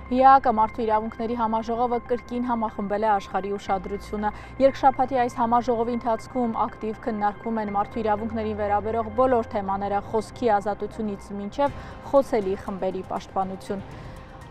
ՀԻԱԿ-ը մարդու իրավունքների համաժողովը կրկին համախմբել է աշխարհի ուշադրությունը։ Երկշաբաթի այս համաժողովի ընթացքում ակտիվ քննարկվում են մարդու իրավունքներին վերաբերող բոլոր թեմաները՝ խոսքի ազատությունից մինչև խոցելի խմբերի պաշտպանություն։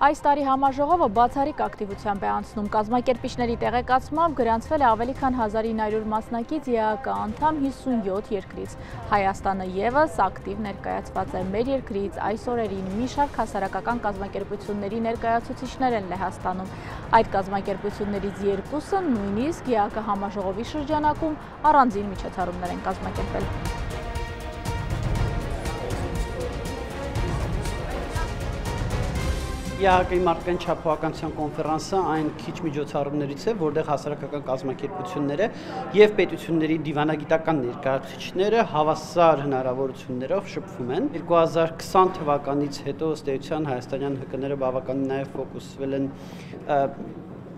Այս տարի համաժողովը բացառիկ ակտիվությամբ է անցնում։ Կազմակերպիչների տեղեկացմամբ գրանցվել է ավելի քան 1900 մասնակից ԵԱԿ անդամ 57 երկրից։ Հայաստանը ևս ակտիվ ներկայացված է։ Մեր երկրից այս օրերին մի շարք հասարակական կազմակերպությունների ներկայացուցիչներ են Լեհաստանում։ Այդ կազմակերպություններից երկուսը նույնիսկ ԵԱԿ համաժողովի շրջանակում առանձին միջոցառումներ են կազմակերպել։ ԵԱԿ-ի մարդկային չափողականության կոնֆերանսը այն քիչ միջոցառումներից է, որտեղ հասարակական կազմակերպությունները եւ պետությունների դիվանագիտական ներկայացուցիչները հավասար հնարավորություններով շփվում են։ 2020 թվականից հետո ըստ էության հայաստանյան ՀԿ-ները բավականին նաեւ ֆոկուսվել են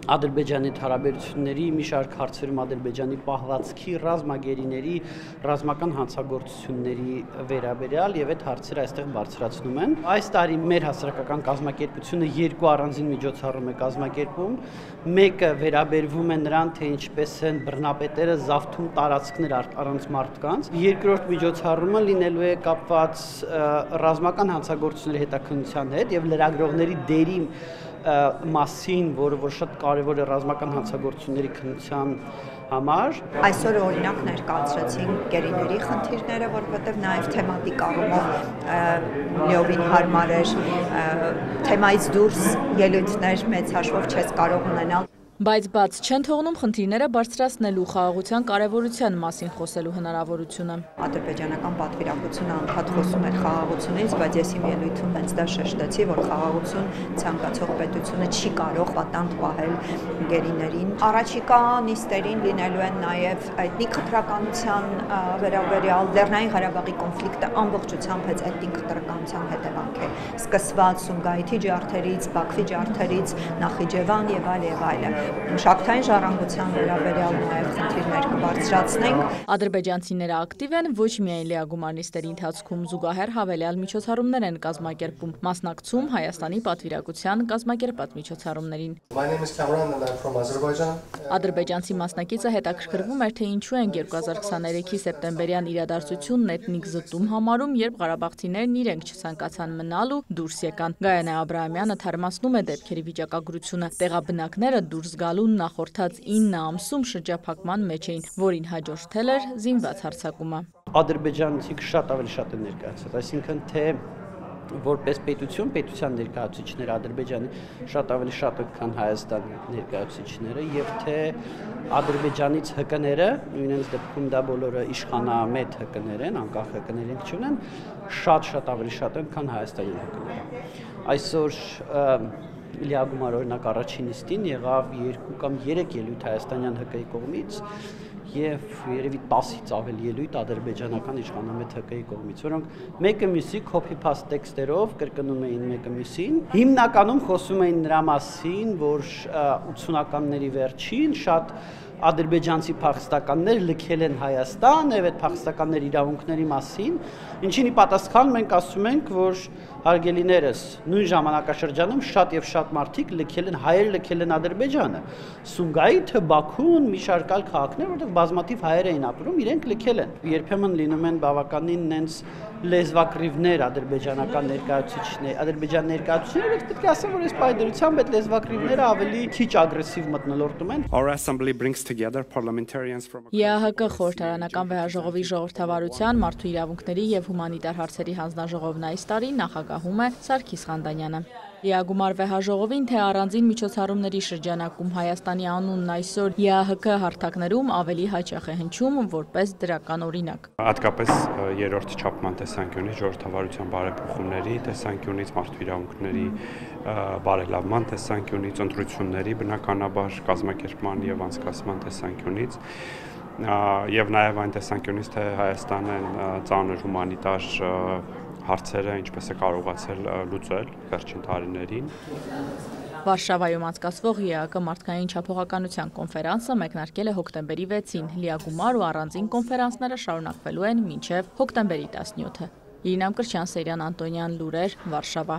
Ադրբեջանի հարաբերությունների մի շարք հարցերում Ադրբեջանի պահվածքի, ռազմագերիների, ռազմական հանցագործությունների վերաբերյալ եւ այդ հարցերը այստեղ բարձրացնում են։ Այս տարի մեր հասարակական կազմակերպությունը երկու առանձին միջոցառում է կազմակերպում։ Մեկը վերաբերվում է նրան, թե ինչպես են բռնապետերը զավթում տարածքներ առանց մարդկանց։ Երկրորդ միջոցառումը լինելու է կապված ռազմական հանցագործությունների հետաքննության հետ եւ լրագրողների դերի մասին, որը որ շատ կարևոր է ռազմական հանցագործությունների քննության համար։ Այսօր օրինակ ներկայացրեցին գերիների խնդիրները, որովհետև նաև թեմատիկ առումով լիովին հարմար էր, թեմայից դուրս ելույթներ մեծ հաշվով չես կարող ունենալ։ Բայց բաց չեն թողնում խնդիրները բարձրացնելու խաղաղության կարևորության մասին խոսելու հնարավորությունը։ Ադրբեջանական պատվիրակությունը անդադ խոսում էր խաղաղությունից, բայց ես իմ ելույթում հենց դա շեշտեցի, որ խաղաղություն ցանկացող պետությունը չի կարող պատանդ պահել գերիներին։ Առաջիկա նիստերին լինելու են նաև էթնիկ խտրականության վերաբերյալ Լեռնային Ղարաբաղի կոնֆլիկտը ամբողջությամբ էթնիկ խտրականության հետևանք է։ Սկսված Սումգայիթի ջարդերից, Բաքվի ջարդերից, Նախիջևան եւ այլ։ Մշակութային ժառանգության վերաբերյալ նաև խնդիրներ կբարձրացնենք։ Ադրբեջանցիները ակտիվ են ոչ միայն լիագումար նիստերի ընթացքում, զուգահեռ հավելյալ միջոցառումներ են կազմակերպում, մասնակցում Հայաստանի պատվիրակության կազմակերպած միջոցառումներին։ Ադրբեջանցի մասնակիցը հետաքրքրվում էր, թե ինչու են 2023-ի սեպտեմբերյան իրադարձությունն էթնիկ զտում համարում, երբ ղարաբաղցիներն իրենք չցանկացան մնալ ու դուրս եկան։ Գայանե Աբրահամյանը թարմացնում է դեպքերի վիճակագրությունը։ Տեղաբնակները դուրս գալու նախորդած 9 ամսում շրջափակման մեջ էին, որին հաջորդել էր զինված հարձակումը։ Ադրբեջանցիք շատ ավելի շատ են ներկայացած, այսինքն թե որպես պետության ներկայացուցիչները Ադրբեջանի շատ ավելի շատ են, քան Հայաստանի ներկայացուցիչները եւ թե Ադրբեջանից ՀԿ-ները, նույնիսկ դեպքում դա բոլորը իշխանամետ ՀԿ-ներ են, անկախ ՀԿ-ներին չունեն, շատ ավելի շատ են, քան Հայաստանի ՀԿ-ները։ Այսօր լիագումար օրինակ առաջին նիստին եղավ 2 կամ 3 ելույթ հայաստանյան ՀԿ-ի կողմից եւ երևի 10-ից ավելի ելույթ ադրբեջանական իշխանամետ ՀԿ-ի կողմից, որոնք մեկը մյուսի copy-paste տեքստերով կրկնում էին մեկը մյուսին։ Հիմնականում խոսում էին նրա մասին, որ 80-ականների վերջին շատ ադրբեջանցի փախստականներ լքել են Հայաստան եւ այդ փախստականների իրավունքների մասին, ինչին ի պատասխան մենք ասում ենք, որ հարգելիներս նույն ժամանակաշրջանում շատ մարդիկ հայեր լքել են Ադրբեջանը։ Սումգայիթը, Բաքուն, մի շարք այլ քաղաքներ, որտեղ բազմաթիվ հայեր էին ապրում, իրենք լքել են։ Երբեմն լինում են բավականին նենց լեզվակռիվներ ադրբեջանական ներկայացուցիչներ, ադրբեջան ներկայացուցիչները, պետք է ասեմ, որ այս պայդրությամբ այդ լեզվակռիվները ավելի քիչ ագրեսիվ մթնոլորտում են։ ԵԱՀԿ խորհրդարանական վեհաժողովի ժողովրդավարության, մարդու իրավունքների եւ հումանիտար հարցերի հանձնաժողովն այս տարի նախագահում է Սարգիս Ղանդանյանը։ Լիագումար վեհաժողովին թե առանձին միջոցառումների շրջանակում Հայաստանի անունն այսօր ԵԱՀԿ հարթակներում ավելի հաճախ է հնչում որպես դրական օրինակ։ Հատկապես երրորդ չափման տեսանկյունից, ժողովրդավարության բարեփոխումների տեսանկյունից, մարդու իրավունքների բարելավման տեսանկյունից, ընտրությունների բնականաբար կազմակերպման եւ անցկացման տեսանկյունից եւ նաեւ այն տեսանկյունից, թե Հայաստանն ծանր հումանիտար հարցերը ինչպես է կարողացել լուծել վերջին տարիներին։ Վարշավայում անցկացվող ԵԱՀԿ մարդկային չափողականության կոնֆերանսը մեկնարկել է հոկտեմբերի 6-ին, լիագումար ու առանձին կոնֆերանսները շարունակվելու են մինչև հոկտեմբերի 17-ը։ Իրինա Մկրտչյան, Սերյան Անտոնյան, լուրեր, Վարշավա։